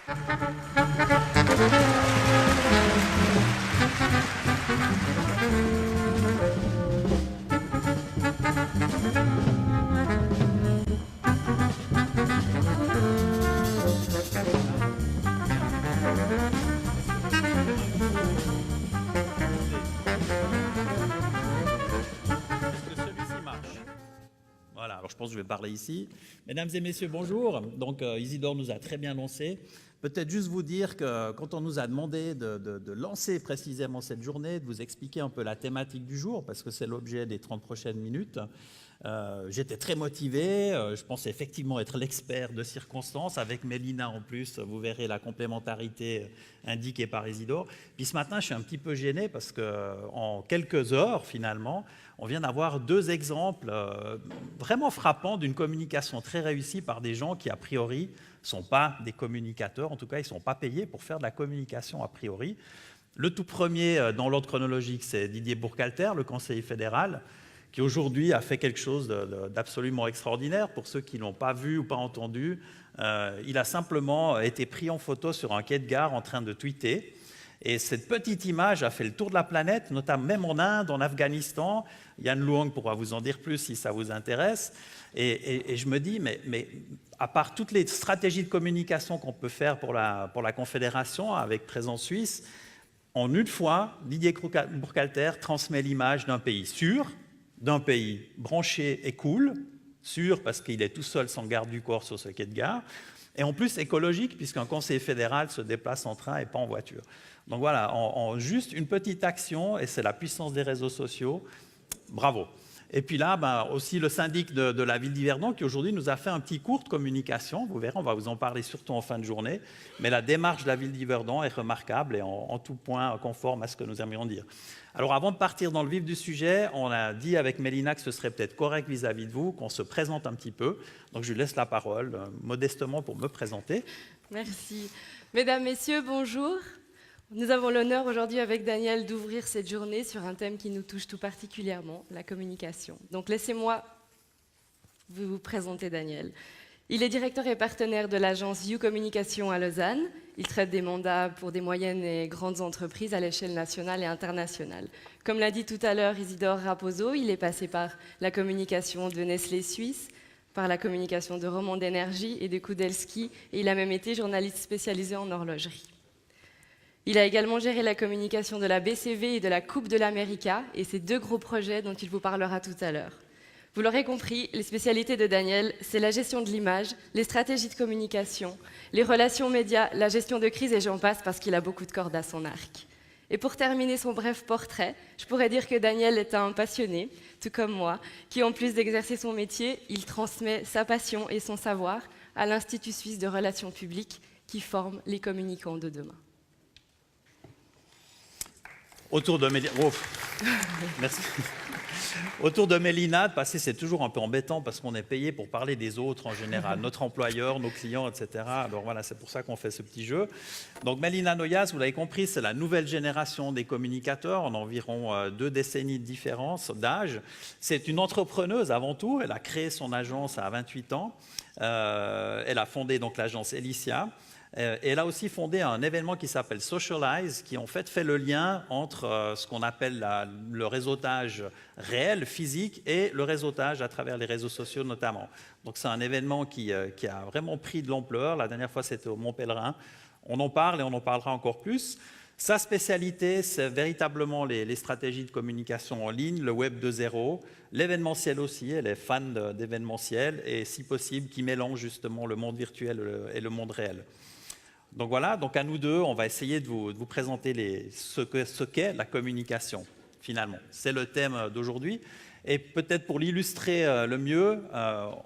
Alors, je pense que je vais parler ici. Mesdames et messieurs, bonjour. Donc, Isidore nous a très bien lancé. Peut-être juste vous dire que quand on nous a demandé de lancer précisément cette journée, de vous expliquer un peu la thématique du jour, parce que c'est l'objet des 30 prochaines minutes, j'étais très motivé. Je pensais effectivement être l'expert de circonstance. Avec Mélina en plus, vous verrez la complémentarité indiquée par Isidore. Puis ce matin, je suis un petit peu gêné parce qu'en quelques heures, finalement, on vient d'avoir deux exemples vraiment frappants d'une communication très réussie par des gens qui, a priori, ne sont pas des communicateurs. En tout cas, ils ne sont pas payés pour faire de la communication a priori. Le tout premier, dans l'ordre chronologique, c'est Didier Burkhalter, le conseiller fédéral, qui aujourd'hui a fait quelque chose d'absolument extraordinaire. Pour ceux qui ne l'ont pas vu ou pas entendu, il a simplement été pris en photo sur un quai de gare en train de tweeter. Et cette petite image a fait le tour de la planète, notamment même en Inde, en Afghanistan. Yann Luong pourra vous en dire plus si ça vous intéresse. Et je me dis, mais à part toutes les stratégies de communication qu'on peut faire pour la Confédération avec présence suisse, en une fois, Didier Burkhalter transmet l'image d'un pays sûr, d'un pays branché et cool, sûr parce qu'il est tout seul sans garde du corps sur ce quai de gare, et en plus écologique puisqu'un conseiller fédéral se déplace en train et pas en voiture. Donc voilà, en juste une petite action, et c'est la puissance des réseaux sociaux, bravo. Et puis là, aussi le syndic de la ville d'Yverdon qui aujourd'hui nous a fait un petit cours de communication, vous verrez, on va vous en parler surtout en fin de journée, mais la démarche de la ville d'Yverdon est remarquable et en tout point conforme à ce que nous aimerions dire. Alors avant de partir dans le vif du sujet, on a dit avec Mélina que ce serait peut-être correct vis-à-vis de vous, qu'on se présente un petit peu, donc je lui laisse la parole modestement pour me présenter. Merci. Mesdames, Messieurs, bonjour. Nous avons l'honneur aujourd'hui avec Daniel d'ouvrir cette journée sur un thème qui nous touche tout particulièrement, la communication. Donc laissez-moi vous présenter Daniel. Il est directeur et partenaire de l'agence You Communication à Lausanne. Il traite des mandats pour des moyennes et grandes entreprises à l'échelle nationale et internationale. Comme l'a dit tout à l'heure Isidore Raposo, il est passé par la communication de Nestlé Suisse, par la communication de Romande Énergie et de Kudelski, et il a même été journaliste spécialisé en horlogerie. Il a également géré la communication de la BCV et de la Coupe de l'América, et ces deux gros projets dont il vous parlera tout à l'heure. Vous l'aurez compris, les spécialités de Daniel, c'est la gestion de l'image, les stratégies de communication, les relations médias, la gestion de crise, et j'en passe parce qu'il a beaucoup de cordes à son arc. Et pour terminer son bref portrait, je pourrais dire que Daniel est un passionné, tout comme moi, qui en plus d'exercer son métier, il transmet sa passion et son savoir à l'Institut suisse de relations publiques qui forme les communicants de demain. Autour de Mélina, merci. Autour de Mélina, passer, c'est toujours un peu embêtant parce qu'on est payé pour parler des autres en général, notre employeur, nos clients, etc. Alors voilà, c'est pour ça qu'on fait ce petit jeu. Donc Mélina Noyas, vous l'avez compris, c'est la nouvelle génération des communicateurs, en environ 2 décennies de différence d'âge. C'est une entrepreneuse avant tout, elle a créé son agence à 28 ans. Elle a fondé donc l'agence Elicia. Et elle a aussi fondé un événement qui s'appelle Socialize, qui en fait le lien entre ce qu'on appelle le réseautage réel, physique, et le réseautage à travers les réseaux sociaux notamment. Donc c'est un événement qui a vraiment pris de l'ampleur. La dernière fois, c'était au Mont-Pèlerin. On en parle et on en parlera encore plus. Sa spécialité, c'est véritablement les stratégies de communication en ligne, le Web 2.0, l'événementiel aussi, elle est fan d'événementiel, et si possible, qui mélange justement le monde virtuel et le monde réel. Donc voilà, donc à nous deux, on va essayer de vous présenter ce qu'est la communication, finalement. C'est le thème d'aujourd'hui. Et peut-être pour l'illustrer le mieux,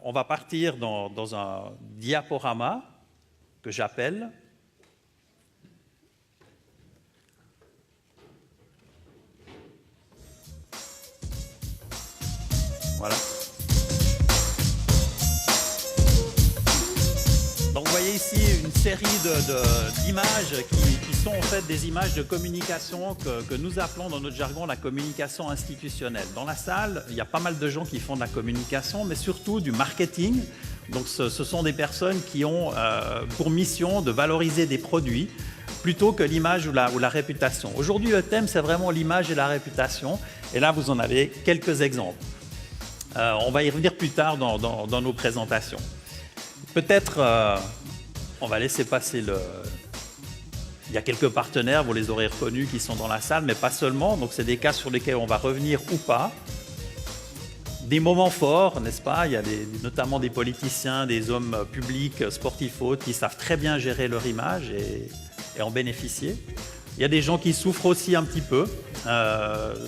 on va partir dans un diaporama que j'appelle... Voilà. Donc vous voyez ici une série d'images qui sont en fait des images de communication que nous appelons dans notre jargon la communication institutionnelle. Dans la salle, il y a pas mal de gens qui font de la communication, mais surtout du marketing Donc ce sont des personnes qui ont pour mission de valoriser des produits plutôt que l'image ou la réputation. Aujourd'hui, le thème, c'est vraiment l'image et la réputation. Et là, vous en avez quelques exemples. On va y revenir plus tard dans nos présentations. Peut-être, on va laisser passer le... Il y a quelques partenaires, vous les aurez reconnus, qui sont dans la salle, mais pas seulement. Donc, c'est des cas sur lesquels on va revenir ou pas. Des moments forts, n'est-ce pas? Il y a notamment des politiciens, des hommes publics, sportifs autres, qui savent très bien gérer leur image et en bénéficier. Il y a des gens qui souffrent aussi un petit peu.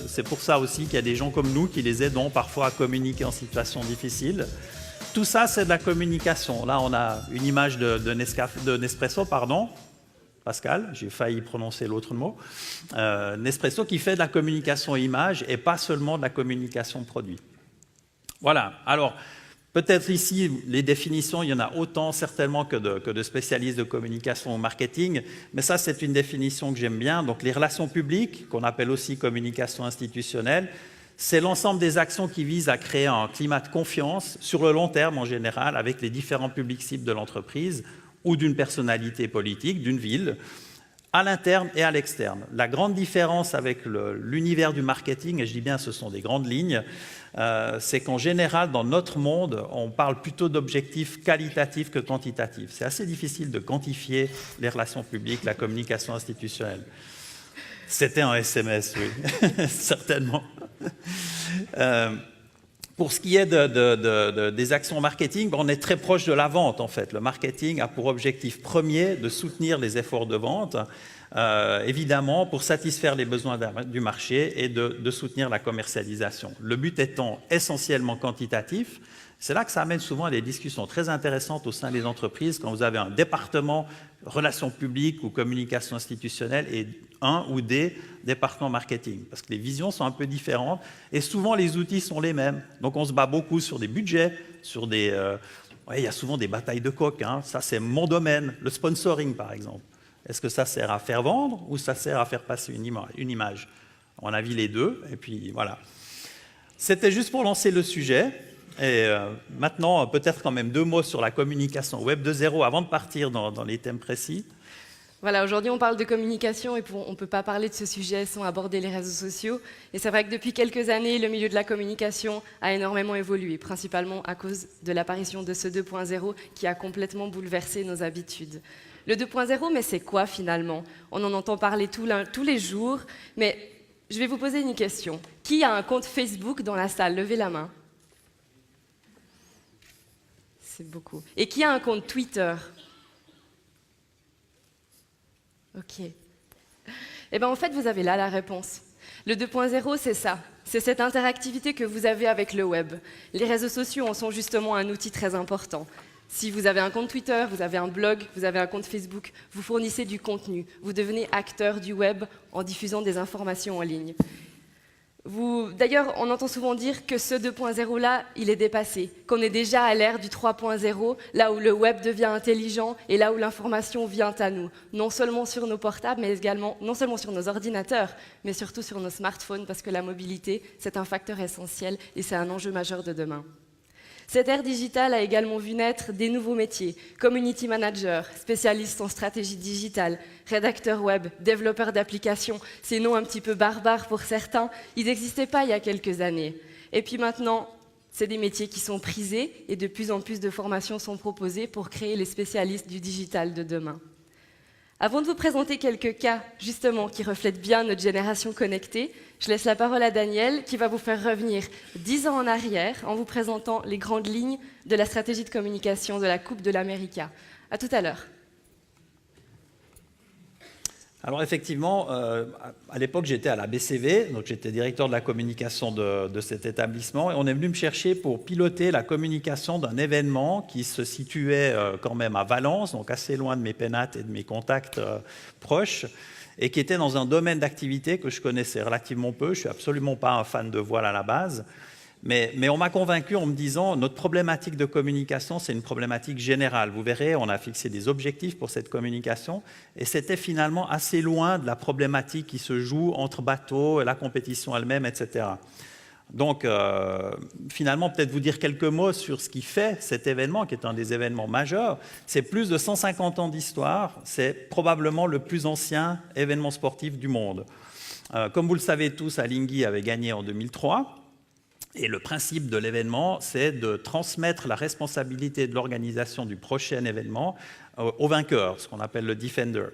C'est pour ça aussi qu'il y a des gens comme nous qui les aidons parfois à communiquer en situation difficile. Tout ça, c'est de la communication. Là, on a une image de Nespresso, pardon. Pascal, j'ai failli prononcer l'autre mot. Nespresso qui fait de la communication image et pas seulement de la communication produit. Voilà. Alors, peut-être ici, les définitions, il y en a autant certainement que de spécialistes de communication ou marketing, mais ça, c'est une définition que j'aime bien. Donc, les relations publiques, qu'on appelle aussi communication institutionnelle, c'est l'ensemble des actions qui visent à créer un climat de confiance sur le long terme en général avec les différents publics cibles de l'entreprise ou d'une personnalité politique, d'une ville, à l'interne et à l'externe. La grande différence avec l'univers du marketing, et je dis bien ce sont des grandes lignes, c'est qu'en général, dans notre monde, on parle plutôt d'objectifs qualitatifs que quantitatifs. C'est assez difficile de quantifier les relations publiques, la communication institutionnelle. C'était un SMS, oui, certainement. Pour ce qui est des actions marketing, on est très proche de la vente en fait. Le marketing a pour objectif premier de soutenir les efforts de vente, évidemment pour satisfaire les besoins du marché et de soutenir la commercialisation. Le but étant essentiellement quantitatif. C'est là que ça amène souvent à des discussions très intéressantes au sein des entreprises quand vous avez un département relations publiques ou communication institutionnelle et un ou des départements marketing. Parce que les visions sont un peu différentes et souvent les outils sont les mêmes. Donc on se bat beaucoup sur des budgets, sur des... il y a souvent des batailles de coqs. Hein. Ça, c'est mon domaine. Le sponsoring, par exemple. Est-ce que ça sert à faire vendre ou ça sert à faire passer une image? On a vu les deux et puis voilà. C'était juste pour lancer le sujet. Et maintenant, peut-être quand même 2 mots sur la communication Web 2.0 avant de partir dans les thèmes précis. Voilà, aujourd'hui on parle de communication et on ne peut pas parler de ce sujet sans aborder les réseaux sociaux. Et c'est vrai que depuis quelques années, le milieu de la communication a énormément évolué, principalement à cause de l'apparition de ce 2.0 qui a complètement bouleversé nos habitudes. Le 2.0, mais c'est quoi finalement? On en entend parler tous les jours, mais je vais vous poser une question. Qui a un compte Facebook dans la salle? Levez la main. C'est beaucoup. Et qui a un compte Twitter? Ok. Eh bien, en fait, vous avez là la réponse. Le 2.0, c'est ça. C'est cette interactivité que vous avez avec le web. Les réseaux sociaux en sont justement un outil très important. Si vous avez un compte Twitter, vous avez un blog, vous avez un compte Facebook, vous fournissez du contenu. Vous devenez acteur du web en diffusant des informations en ligne. D'ailleurs, on entend souvent dire que ce 2.0-là, il est dépassé, qu'on est déjà à l'ère du 3.0, là où le web devient intelligent et là où l'information vient à nous, non seulement sur nos portables, mais également, non seulement sur nos ordinateurs, mais surtout sur nos smartphones, parce que la mobilité, c'est un facteur essentiel et c'est un enjeu majeur de demain. Cette ère digitale a également vu naître des nouveaux métiers, community manager, spécialiste en stratégie digitale, rédacteur web, développeur d'applications, ces noms un petit peu barbares pour certains, ils n'existaient pas il y a quelques années. Et puis maintenant, c'est des métiers qui sont prisés et de plus en plus de formations sont proposées pour créer les spécialistes du digital de demain. Avant de vous présenter quelques cas, justement, qui reflètent bien notre génération connectée, je laisse la parole à Daniel, qui va vous faire revenir 10 ans en arrière en vous présentant les grandes lignes de la stratégie de communication de la Coupe de l'América. À tout à l'heure. Alors effectivement, à l'époque, j'étais à la BCV, donc j'étais directeur de la communication de cet établissement, et on est venu me chercher pour piloter la communication d'un événement qui se situait quand même à Valence, donc assez loin de mes pénates et de mes contacts proches, et qui était dans un domaine d'activité que je connaissais relativement peu. Je ne suis absolument pas un fan de voile à la base. Mais on m'a convaincu en me disant notre problématique de communication, c'est une problématique générale. Vous verrez, on a fixé des objectifs pour cette communication et c'était finalement assez loin de la problématique qui se joue entre bateaux, la compétition elle-même, etc. Donc, finalement, peut-être vous dire quelques mots sur ce qui fait cet événement, qui est un des événements majeurs. C'est plus de 150 ans d'histoire. C'est probablement le plus ancien événement sportif du monde. Comme vous le savez tous, Alinghi avait gagné en 2003. Et le principe de l'événement, c'est de transmettre la responsabilité de l'organisation du prochain événement au vainqueur, ce qu'on appelle le defender.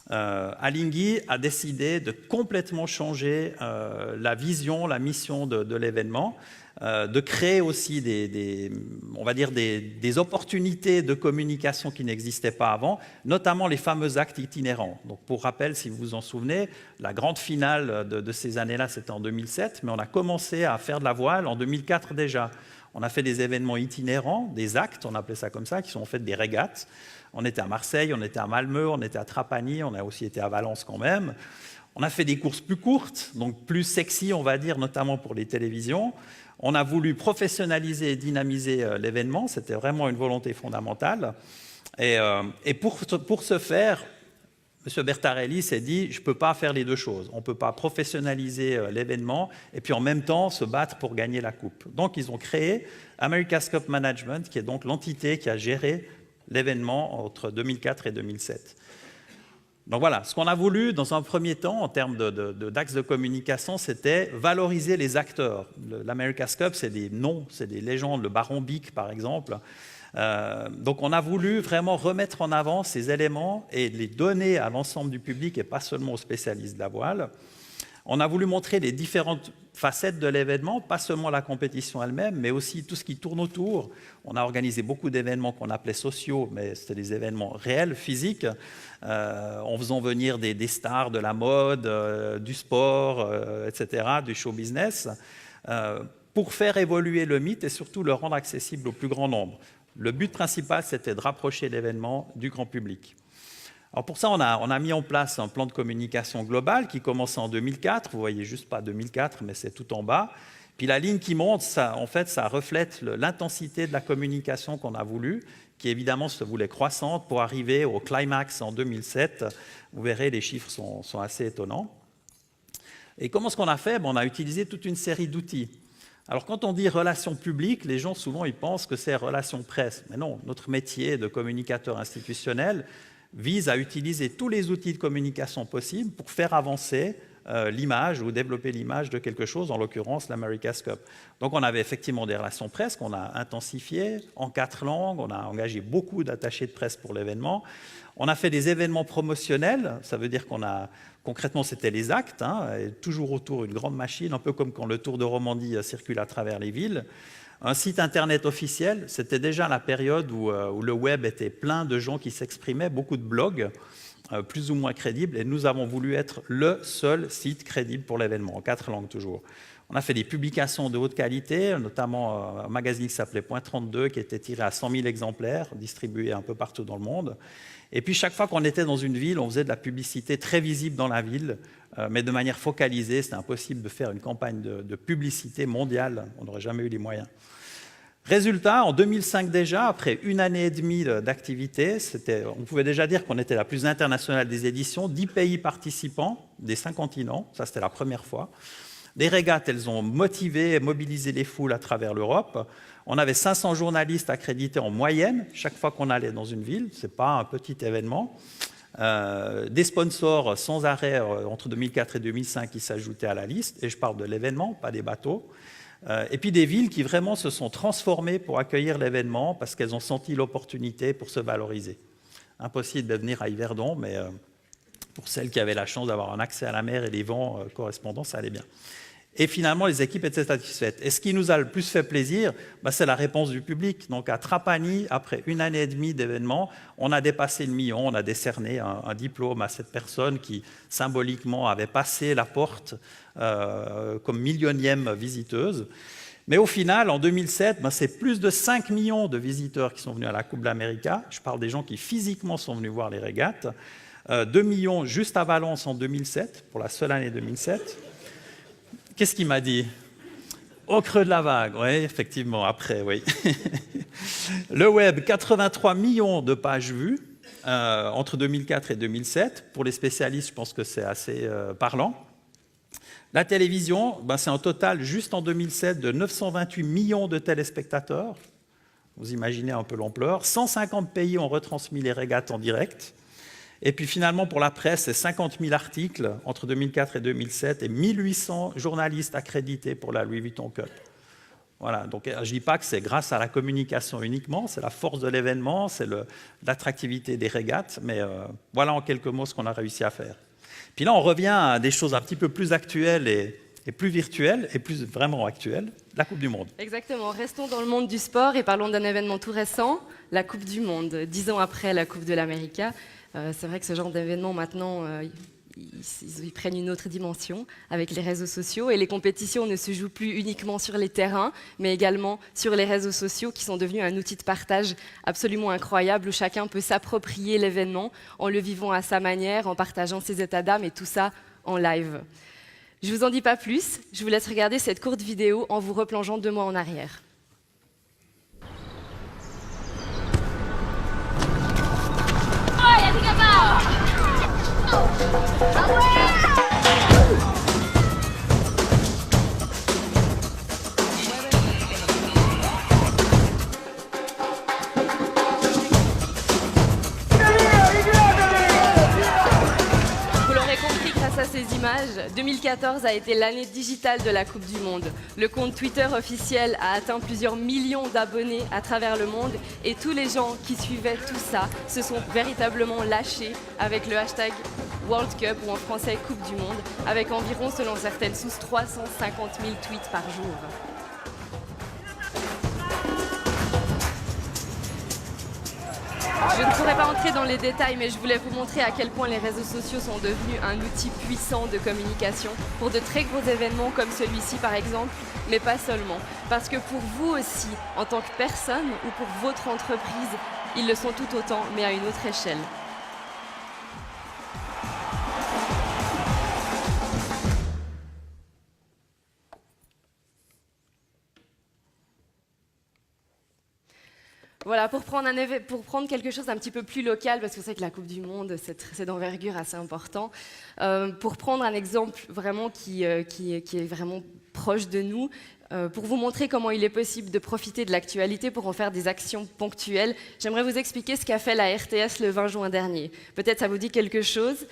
Alinghi a décidé de complètement changer la vision, la mission de l'événement, de créer aussi on va dire des opportunités de communication qui n'existaient pas avant, notamment les fameux actes itinérants. Donc, pour rappel, si vous vous en souvenez, la grande finale de ces années-là, c'était en 2007, mais on a commencé à faire de la voile en 2004 déjà. On a fait des événements itinérants, des actes, on appelait ça comme ça, qui sont en fait des régates. On était à Marseille, on était à Malmö, on était à Trapani, on a aussi été à Valence quand même. On a fait des courses plus courtes, donc plus sexy, on va dire, notamment pour les télévisions. On a voulu professionnaliser et dynamiser l'événement, c'était vraiment une volonté fondamentale. Et pour ce faire, M. Bertarelli s'est dit, je ne peux pas faire les deux choses. On ne peut pas professionnaliser l'événement et puis en même temps se battre pour gagner la coupe. Donc ils ont créé America's Cup Management, qui est donc l'entité qui a géré l'événement entre 2004 et 2007. Donc voilà, ce qu'on a voulu dans un premier temps en termes d'axes de communication, c'était valoriser les acteurs. L'America's Cup, c'est des noms, c'est des légendes, le Baron Bic par exemple. Donc on a voulu vraiment remettre en avant ces éléments et les donner à l'ensemble du public et pas seulement aux spécialistes de la voile. On a voulu montrer les différentes facettes de l'événement, pas seulement la compétition elle-même, mais aussi tout ce qui tourne autour. On a organisé beaucoup d'événements qu'on appelait sociaux, mais c'était des événements réels, physiques, en faisant venir des stars de la mode, du sport, etc., du show business, pour faire évoluer le mythe et surtout le rendre accessible au plus grand nombre. Le but principal, c'était de rapprocher l'événement du grand public. Alors pour ça, on a mis en place un plan de communication global qui commence en 2004. Vous voyez juste pas 2004, mais c'est tout en bas. Puis la ligne qui monte, ça, en fait, ça reflète l'intensité de la communication qu'on a voulu, qui évidemment se voulait croissante pour arriver au climax en 2007. Vous verrez, les chiffres sont assez étonnants. Et comment est-ce qu'on a fait? On a utilisé toute une série d'outils. Alors quand on dit relations publiques, les gens souvent ils pensent que c'est relations presse. Mais non, notre métier de communicateur institutionnel vise à utiliser tous les outils de communication possibles pour faire avancer l'image ou développer l'image de quelque chose, en l'occurrence l'America's Cup. Donc on avait effectivement des relations presse qu'on a intensifiées en 4 langues, on a engagé beaucoup d'attachés de presse pour l'événement. On a fait des événements promotionnels, ça veut dire qu'on a, concrètement c'était les actes, et toujours autour d'une grande machine, un peu comme quand le Tour de Romandie circule à travers les villes. Un site internet officiel, c'était déjà la période où le web était plein de gens qui s'exprimaient, beaucoup de blogs, plus ou moins crédibles, et nous avons voulu être le seul site crédible pour l'événement, en 4 langues toujours. On a fait des publications de haute qualité, notamment un magazine qui s'appelait Point 32, qui était tiré à 100 000 exemplaires, distribué un peu partout dans le monde. Et puis chaque fois qu'on était dans une ville, on faisait de la publicité très visible dans la ville, mais de manière focalisée. C'était impossible de faire une campagne de publicité mondiale, on n'aurait jamais eu les moyens. Résultat, en 2005 déjà, après 1 année et demie d'activité, on pouvait déjà dire qu'on était la plus internationale des éditions, 10 pays participants des 5 continents, ça c'était la première fois. Les régates, elles ont motivé et mobilisé les foules à travers l'Europe. On avait 500 journalistes accrédités en moyenne chaque fois qu'on allait dans une ville, ce n'est pas un petit événement. Des sponsors sans arrêt entre 2004 et 2005 qui s'ajoutaient à la liste, et je parle de l'événement, pas des bateaux. Et puis des villes qui vraiment se sont transformées pour accueillir l'événement parce qu'elles ont senti l'opportunité pour se valoriser. Impossible de venir à Yverdon, mais pour celles qui avaient la chance d'avoir un accès à la mer et les vents correspondants, ça allait bien. Et finalement, les équipes étaient satisfaites. Et ce qui nous a le plus fait plaisir, c'est la réponse du public. Donc à Trapani, après 1 année et demie d'événements, on a dépassé le million, on a décerné un diplôme à cette personne qui, symboliquement, avait passé la porte comme millionième visiteuse. Mais au final, en 2007, c'est plus de 5 millions de visiteurs qui sont venus à la Coupe de l'Amérique. Je parle des gens qui physiquement sont venus voir les régates. 2 millions juste à Valence en 2007, pour la seule année 2007. Qu'est-ce qu'il m'a dit? Au creux de la vague, oui, effectivement, après, oui. Le web, 83 millions de pages vues entre 2004 et 2007. Pour les spécialistes, je pense que c'est assez parlant. La télévision, c'est un total, juste en 2007, de 928 millions de téléspectateurs. Vous imaginez un peu l'ampleur. 150 pays ont retransmis les régates en direct. Et puis finalement, pour la presse, c'est 50 000 articles entre 2004 et 2007 et 1800 journalistes accrédités pour la Louis Vuitton Cup. Voilà, donc je ne dis pas que c'est grâce à la communication uniquement, c'est la force de l'événement, c'est l'attractivité des régates, mais voilà en quelques mots ce qu'on a réussi à faire. Puis là, on revient à des choses un petit peu plus actuelles et plus virtuelles, et plus vraiment actuelles, la Coupe du Monde. Exactement, restons dans le monde du sport et parlons d'un événement tout récent, la Coupe du Monde. 10 ans après la Coupe de l'Amérique, c'est vrai que ce genre d'événement maintenant, ils prennent une autre dimension avec les réseaux sociaux et les compétitions ne se jouent plus uniquement sur les terrains, mais également sur les réseaux sociaux qui sont devenus un outil de partage absolument incroyable où chacun peut s'approprier l'événement en le vivant à sa manière, en partageant ses états d'âme et tout ça en live. Je ne vous en dis pas plus, je vous laisse regarder cette courte vidéo en vous replongeant 2 mois en arrière. Vous l'aurez compris grâce à ces images, 2014 a été l'année digitale de la Coupe du Monde. Le compte Twitter officiel a atteint plusieurs millions d'abonnés à travers le monde et tous les gens qui suivaient tout ça se sont véritablement lâchés avec le hashtag World Cup ou en français Coupe du Monde, avec environ, selon certaines sources, 350 000 tweets par jour. Je ne pourrais pas entrer dans les détails, mais je voulais vous montrer à quel point les réseaux sociaux sont devenus un outil puissant de communication pour de très gros événements comme celui-ci par exemple, mais pas seulement. Parce que pour vous aussi, en tant que personne ou pour votre entreprise, ils le sont tout autant, mais à une autre échelle. Voilà, pour prendre quelque chose d'un petit peu plus local, parce que vous savez que la Coupe du Monde, c'est d'envergure assez important, pour prendre un exemple vraiment qui est vraiment proche de nous, pour vous montrer comment il est possible de profiter de l'actualité pour en faire des actions ponctuelles, j'aimerais vous expliquer ce qu'a fait la RTS le 20 juin dernier. Peut-être ça vous dit quelque chose.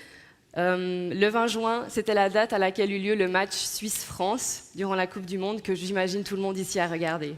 Le 20 juin, c'était la date à laquelle eut lieu le match Suisse-France durant la Coupe du Monde, que j'imagine tout le monde ici a regardé.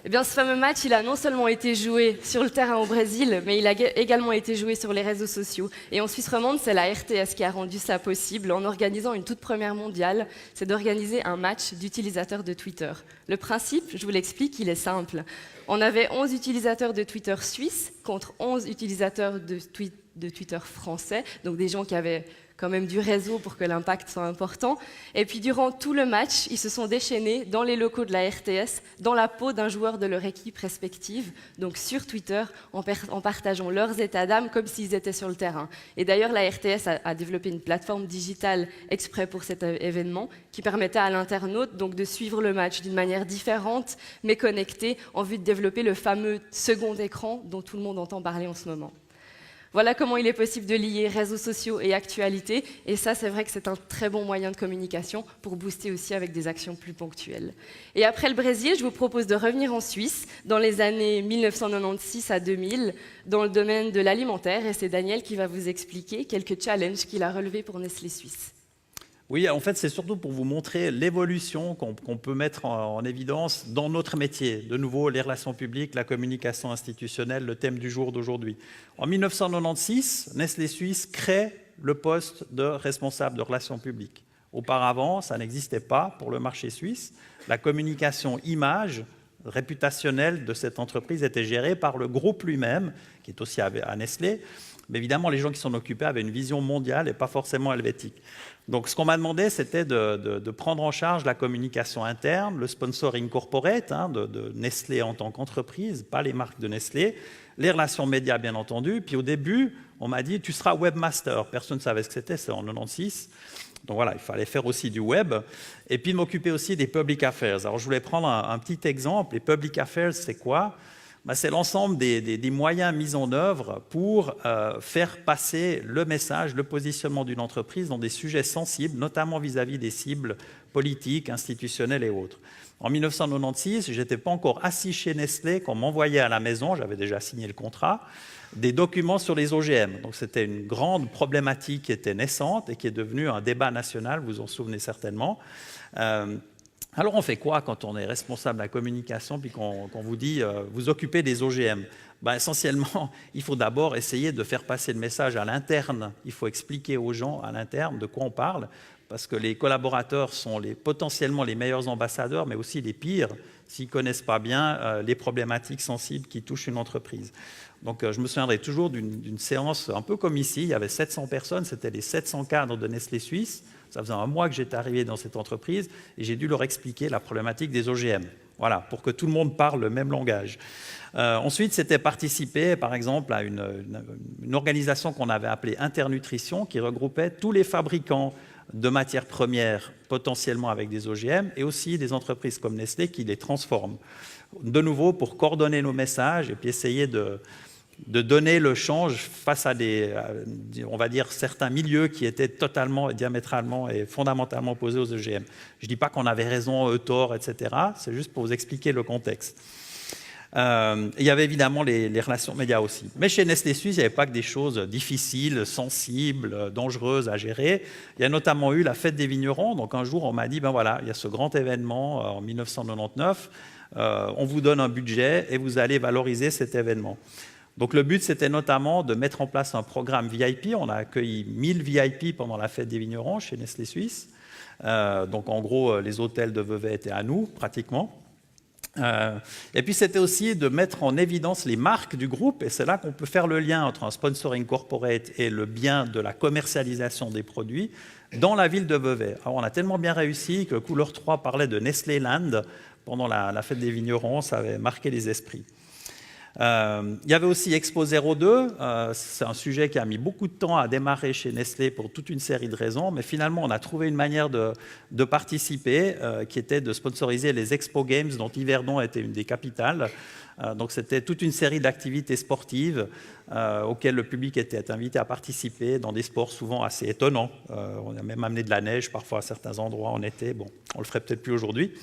Eh bien, ce fameux match, il a non seulement été joué sur le terrain au Brésil, mais il a également été joué sur les réseaux sociaux. Et en Suisse romande, c'est la RTS qui a rendu ça possible en organisant une toute première mondiale, c'est d'organiser un match d'utilisateurs de Twitter. Le principe, je vous l'explique, il est simple. On avait 11 utilisateurs de Twitter suisses contre 11 utilisateurs de Twitter français, donc des gens qui avaient quand même du réseau pour que l'impact soit important. Et puis durant tout le match, ils se sont déchaînés dans les locaux de la RTS, dans la peau d'un joueur de leur équipe respective, donc sur Twitter, en partageant leurs états d'âme comme s'ils étaient sur le terrain. Et d'ailleurs, la RTS a développé une plateforme digitale exprès pour cet événement qui permettait à l'internaute donc de suivre le match d'une manière différente, mais connectée, en vue de développer le fameux second écran dont tout le monde entend parler en ce moment. Voilà comment il est possible de lier réseaux sociaux et actualité. Et ça, c'est vrai que c'est un très bon moyen de communication pour booster aussi avec des actions plus ponctuelles. Et après le Brésil, je vous propose de revenir en Suisse dans les années 1996 à 2000 dans le domaine de l'alimentaire. Et c'est Daniel qui va vous expliquer quelques challenges qu'il a relevés pour Nestlé Suisse. Oui, en fait, c'est surtout pour vous montrer l'évolution qu'on peut mettre en évidence dans notre métier. De nouveau, les relations publiques, la communication institutionnelle, le thème du jour d'aujourd'hui. En 1996, Nestlé Suisse crée le poste de responsable de relations publiques. Auparavant, ça n'existait pas pour le marché suisse. La communication image réputationnelle de cette entreprise était gérée par le groupe lui-même, qui est aussi à Nestlé. Mais évidemment, les gens qui s'en occupaient avaient une vision mondiale et pas forcément helvétique. Donc, ce qu'on m'a demandé, c'était de prendre en charge la communication interne, le sponsoring corporate, de Nestlé en tant qu'entreprise, pas les marques de Nestlé, les relations médias, bien entendu. Puis au début, on m'a dit, tu seras webmaster. Personne ne savait ce que c'était, c'est en 96. Donc voilà, il fallait faire aussi du web. Et puis m'occuper aussi des public affairs. Alors, je voulais prendre un petit exemple. Les public affairs, c'est quoi ? Ben, c'est l'ensemble des moyens mis en œuvre pour faire passer le message, le positionnement d'une entreprise dans des sujets sensibles, notamment vis-à-vis des cibles politiques, institutionnelles et autres. En 1996, je n'étais pas encore assis chez Nestlé qu'on m'envoyait à la maison, j'avais déjà signé le contrat, des documents sur les OGM. Donc c'était une grande problématique qui était naissante et qui est devenue un débat national, vous vous en souvenez certainement. Alors on fait quoi quand on est responsable de la communication puis qu'on vous dit vous occupez des OGM? Ben, essentiellement, il faut d'abord essayer de faire passer le message à l'interne. Il faut expliquer aux gens à l'interne de quoi on parle, parce que les collaborateurs sont potentiellement les meilleurs ambassadeurs, mais aussi les pires, s'ils ne connaissent pas bien les problématiques sensibles qui touchent une entreprise. Donc je me souviendrai toujours d'une séance un peu comme ici, il y avait 700 personnes, c'était les 700 cadres de Nestlé Suisse. Ça faisait un mois que j'étais arrivé dans cette entreprise et j'ai dû leur expliquer la problématique des OGM. Voilà, pour que tout le monde parle le même langage. Ensuite, c'était participer, par exemple, à une organisation qu'on avait appelée Internutrition, qui regroupait tous les fabricants de matières premières potentiellement avec des OGM et aussi des entreprises comme Nestlé qui les transforment. De nouveau, pour coordonner nos messages et puis essayer de donner le change face à on va dire, certains milieux qui étaient totalement, diamétralement et fondamentalement opposés aux OGM. Je ne dis pas qu'on avait raison, eux tort, etc. C'est juste pour vous expliquer le contexte. Il y avait évidemment les relations médias aussi. Mais chez Nestlé Suisse, il n'y avait pas que des choses difficiles, sensibles, dangereuses à gérer. Il y a notamment eu la fête des vignerons. Donc un jour, on m'a dit, ben voilà, il y a ce grand événement en 1999. On vous donne un budget et vous allez valoriser cet événement. Donc le but, c'était notamment de mettre en place un programme VIP. On a accueilli 1000 VIP pendant la fête des vignerons chez Nestlé Suisse. Donc en gros, les hôtels de Vevey étaient à nous, pratiquement. Et puis c'était aussi de mettre en évidence les marques du groupe, et c'est là qu'on peut faire le lien entre un sponsoring corporate et le bien de la commercialisation des produits dans la ville de Vevey. Alors on a tellement bien réussi que Couleur 3 parlait de Nestlé Land pendant la fête des vignerons, ça avait marqué les esprits. Il y avait aussi Expo 02, c'est un sujet qui a mis beaucoup de temps à démarrer chez Nestlé pour toute une série de raisons, mais finalement on a trouvé une manière de participer qui était de sponsoriser les Expo Games dont Yverdon était une des capitales. Donc c'était toute une série d'activités sportives auxquelles le public était invité à participer dans des sports souvent assez étonnants. On a même amené de la neige parfois à certains endroits en été, bon, on le ferait peut-être plus aujourd'hui.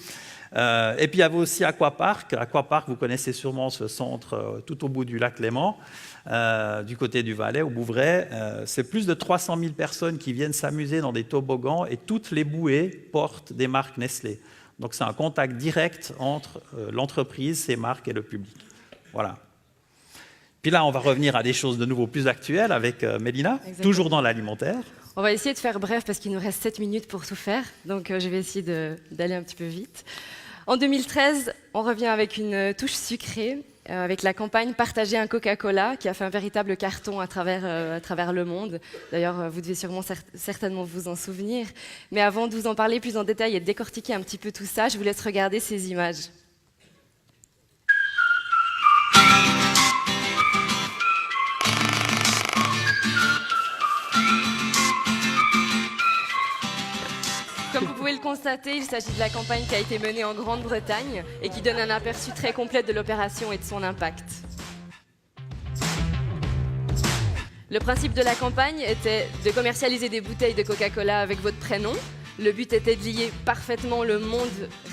Et puis il y avait aussi Aquapark. Aquapark, vous connaissez sûrement ce centre tout au bout du lac Léman, du côté du Valais, au Bouvray. C'est plus de 300 000 personnes qui viennent s'amuser dans des toboggans et toutes les bouées portent des marques Nestlé. Donc c'est un contact direct entre l'entreprise, ses marques et le public. Voilà. Puis là, on va revenir à des choses de nouveau plus actuelles avec Mélina, exactement. Toujours dans l'alimentaire. On va essayer de faire bref parce qu'il nous reste 7 minutes pour tout faire, donc je vais essayer d'aller un petit peu vite. En 2013, on revient avec une touche sucrée, avec la campagne « Partager un Coca-Cola » qui a fait un véritable carton à travers le monde. D'ailleurs, vous devez certainement vous en souvenir. Mais avant de vous en parler plus en détail et de décortiquer un petit peu tout ça, je vous laisse regarder ces images. Comme vous pouvez le constater, il s'agit de la campagne qui a été menée en Grande-Bretagne et qui donne un aperçu très complet de l'opération et de son impact. Le principe de la campagne était de commercialiser des bouteilles de Coca-Cola avec votre prénom. Le but était de lier parfaitement le monde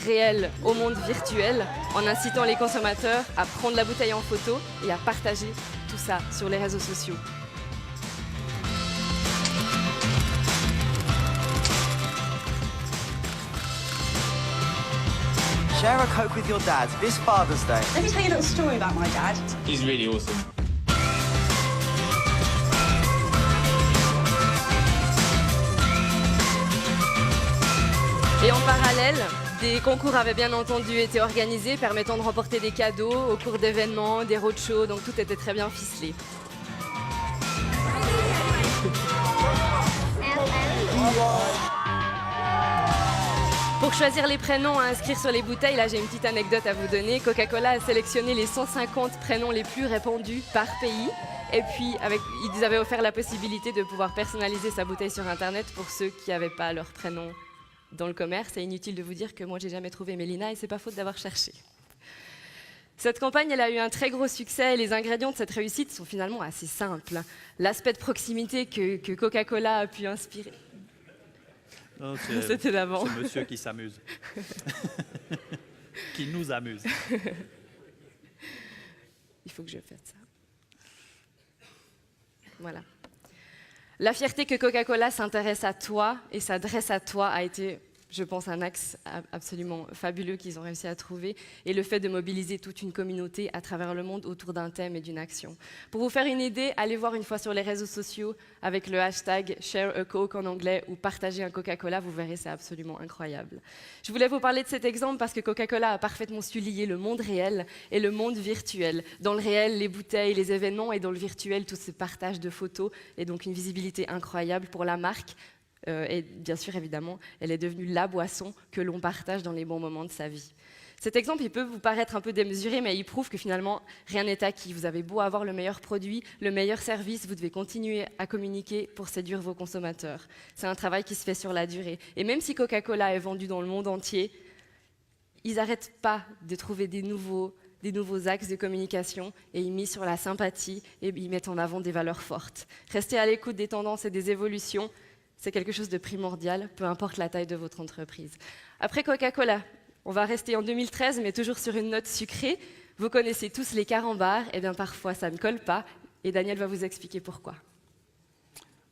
réel au monde virtuel en incitant les consommateurs à prendre la bouteille en photo et à partager tout ça sur les réseaux sociaux. Share a Coke with your dad this Father's Day. Let me tell you a little story about my dad. He's really awesome. Et en parallèle, des concours avaient bien entendu été organisés permettant de remporter des cadeaux au cours d'événements, des roadshows, donc tout était très bien ficelé. Pour choisir les prénoms à inscrire sur les bouteilles, là j'ai une petite anecdote à vous donner. Coca-Cola a sélectionné les 150 prénoms les plus répandus par pays. Et puis, ils avaient offert la possibilité de pouvoir personnaliser sa bouteille sur Internet pour ceux qui n'avaient pas leur prénom dans le commerce. C'est inutile de vous dire que moi, j'ai jamais trouvé Mélina et c'est pas faute d'avoir cherché. Cette campagne, elle a eu un très gros succès et les ingrédients de cette réussite sont finalement assez simples. L'aspect de proximité que Coca-Cola a pu inspirer. Non, C'était d'avant. C'est monsieur qui s'amuse. Qui nous amuse. Il faut que je fasse ça. Voilà. La fierté que Coca-Cola s'intéresse à toi et s'adresse à toi a été, je pense, un axe absolument fabuleux qu'ils ont réussi à trouver, et le fait de mobiliser toute une communauté à travers le monde autour d'un thème et d'une action. Pour vous faire une idée, allez voir une fois sur les réseaux sociaux avec le hashtag Share a Coke en anglais ou partager un Coca-Cola, vous verrez, c'est absolument incroyable. Je voulais vous parler de cet exemple parce que Coca-Cola a parfaitement su lier le monde réel et le monde virtuel. Dans le réel, les bouteilles, les événements, et dans le virtuel, tout ce partage de photos, et donc une visibilité incroyable pour la marque. Et bien sûr, évidemment, elle est devenue la boisson que l'on partage dans les bons moments de sa vie. Cet exemple, il peut vous paraître un peu démesuré, mais il prouve que finalement, rien n'est acquis. Vous avez beau avoir le meilleur produit, le meilleur service, vous devez continuer à communiquer pour séduire vos consommateurs. C'est un travail qui se fait sur la durée. Et même si Coca-Cola est vendu dans le monde entier, ils n'arrêtent pas de trouver des nouveaux axes de communication, et ils misent sur la sympathie et ils mettent en avant des valeurs fortes. Restez à l'écoute des tendances et des évolutions. C'est quelque chose de primordial, peu importe la taille de votre entreprise. Après Coca-Cola, on va rester en 2013, mais toujours sur une note sucrée. Vous connaissez tous les carambars, et bien parfois ça ne colle pas, et Daniel va vous expliquer pourquoi.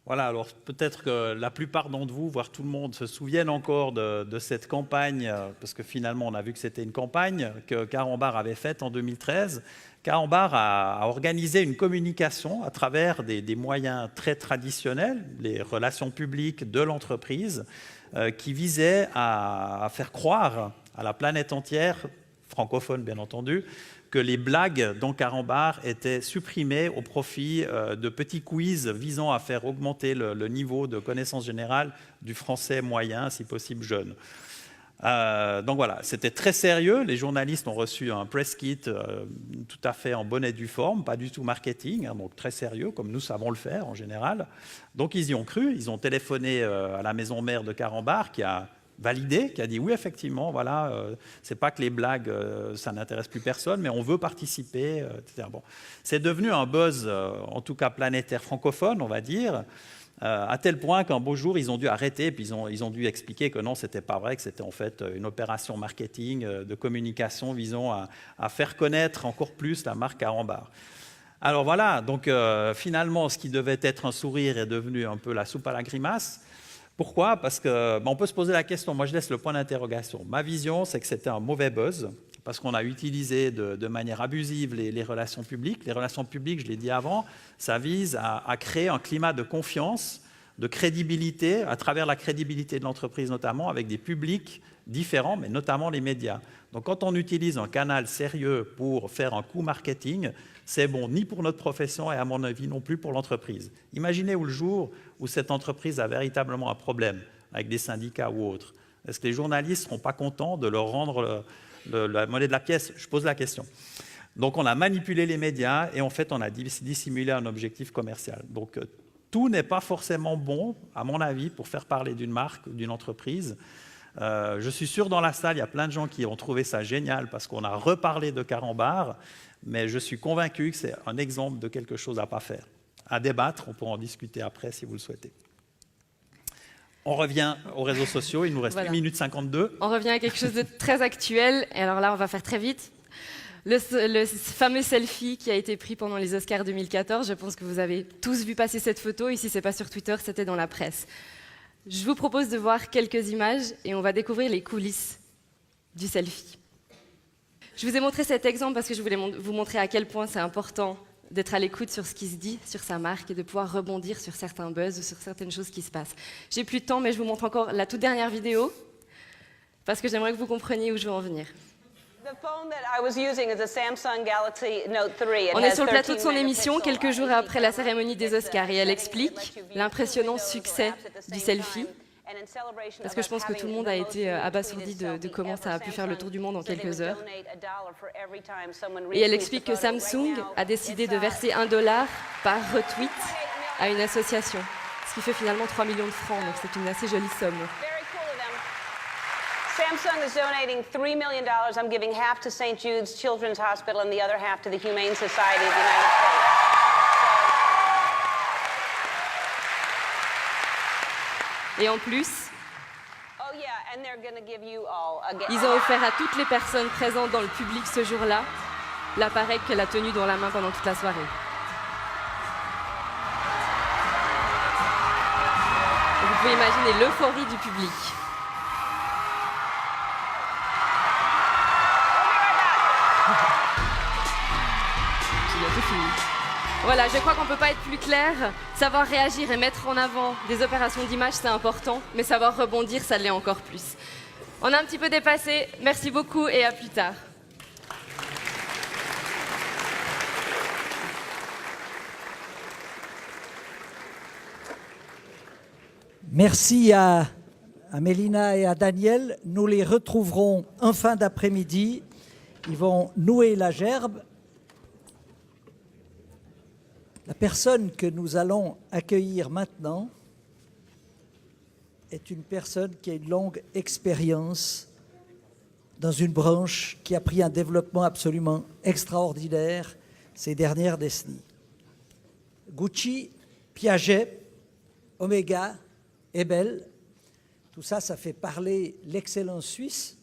Voilà, alors peut-être que la plupart d'entre vous, voire tout le monde, se souviennent encore de cette campagne, parce que finalement on a vu que c'était une campagne que Carambar avait faite en 2013. Carambar a organisé une communication à travers des moyens très traditionnels, les relations publiques de l'entreprise, qui visaient à faire croire à la planète entière, francophone bien entendu, que les blagues dans Carambar étaient supprimées au profit de petits quiz visant à faire augmenter le niveau de connaissance générale du français moyen, si possible jeune. Donc voilà, c'était très sérieux. Les journalistes ont reçu un press kit tout à fait en bonne et due forme, pas du tout marketing, hein, donc très sérieux, comme nous savons le faire en général. Donc ils y ont cru, ils ont téléphoné à la maison mère de Carambar qui a validé, qui a dit oui, effectivement, voilà, c'est pas que les blagues, ça n'intéresse plus personne, mais on veut participer, etc. Bon, c'est devenu un buzz, en tout cas planétaire francophone, on va dire, à tel point qu'un beau jour, ils ont dû arrêter, puis ils ont dû expliquer que non, c'était pas vrai, que c'était en fait une opération marketing, de communication visant à faire connaître encore plus la marque Carambar. Alors voilà, donc finalement, ce qui devait être un sourire est devenu un peu la soupe à la grimace. Pourquoi? Parce qu'on peut se poser la question, moi je laisse le point d'interrogation. Ma vision, c'est que c'était un mauvais buzz, parce qu'on a utilisé de manière abusive les relations publiques. Les relations publiques, je l'ai dit avant, ça vise à créer un climat de confiance, de crédibilité, à travers la crédibilité de l'entreprise notamment, avec des publics différents, mais notamment les médias. Donc quand on utilise un canal sérieux pour faire un coup marketing, c'est bon ni pour notre profession et à mon avis non plus pour l'entreprise. Imaginez le jour où cette entreprise a véritablement un problème avec des syndicats ou autres. Est-ce que les journalistes ne seront pas contents de leur rendre la monnaie de la pièce? Je pose la question. Donc on a manipulé les médias et en fait on a dissimulé un objectif commercial. Donc tout n'est pas forcément bon, à mon avis, pour faire parler d'une marque ou d'une entreprise. Je suis sûr dans la salle, il y a plein de gens qui ont trouvé ça génial parce qu'on a reparlé de Carambar, mais je suis convaincu que c'est un exemple de quelque chose à ne pas faire. À débattre, on pourra en discuter après si vous le souhaitez. On revient aux réseaux sociaux, il nous reste 1 minute 52. On revient à quelque chose de très actuel, et alors là on va faire très vite. Le fameux selfie qui a été pris pendant les Oscars 2014, je pense que vous avez tous vu passer cette photo, ici c'est pas sur Twitter, c'était dans la presse. Je vous propose de voir quelques images et on va découvrir les coulisses du selfie. Je vous ai montré cet exemple parce que je voulais vous montrer à quel point c'est important d'être à l'écoute sur ce qui se dit, sur sa marque, et de pouvoir rebondir sur certains buzz ou sur certaines choses qui se passent. J'ai plus de temps, mais je vous montre encore la toute dernière vidéo, parce que j'aimerais que vous compreniez où je veux en venir. On est sur le plateau de son émission, quelques jours après la cérémonie des Oscars, et elle explique l'impressionnant succès du selfie, parce que je pense que tout le monde a été abasourdi de comment ça a pu faire le tour du monde en quelques heures. Et elle explique que Samsung a décidé de verser $1 par retweet à une association, ce qui fait finalement 3 millions de francs, donc c'est une assez jolie somme. Samsung is donating $3 million. I'm giving half to St. Jude's Children's Hospital and the other half to the Humane Society of the United States. Et en plus, Oh yeah, and they're going to give you all a gift. ils ont offert à toutes les personnes présentes dans le public ce jour-là l'appareil qu'elle a tenu dans la main pendant toute la soirée. Vous pouvez imaginer l'euphorie du public. J'ai bientôt fini. Voilà, je crois qu'on ne peut pas être plus clair. Savoir réagir et mettre en avant des opérations d'image, c'est important, mais savoir rebondir, ça l'est encore plus. On a un petit peu dépassé. Merci beaucoup et à plus tard. Merci à Mélina et à Daniel. Nous les retrouverons en fin d'après-midi. Ils vont nouer la gerbe. La personne que nous allons accueillir maintenant est une personne qui a une longue expérience dans une branche qui a pris un développement absolument extraordinaire ces dernières décennies. Gucci, Piaget, Omega, Ebel, tout ça, ça fait parler l'excellence suisse.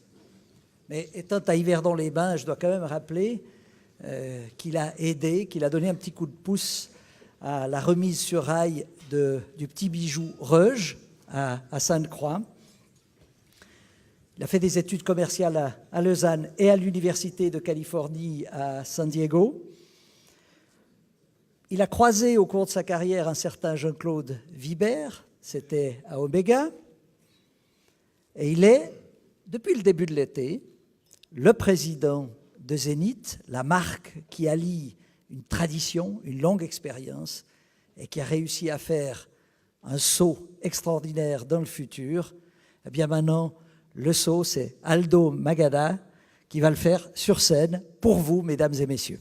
Mais étant à Yverdon-les-Bains, je dois quand même rappeler qu'il a aidé, qu'il a donné un petit coup de pouce à la remise sur rail du petit bijou Reuge à Sainte-Croix. Il a fait des études commerciales à Lausanne et à l'Université de Californie à San Diego. Il a croisé au cours de sa carrière un certain Jean-Claude Vibert, c'était à Omega. Et il est, depuis le début de l'été, le président de Zénith, la marque qui allie une tradition, une longue expérience et qui a réussi à faire un saut extraordinaire dans le futur. Eh bien maintenant, le saut, c'est Aldo Magada qui va le faire sur scène pour vous, mesdames et messieurs.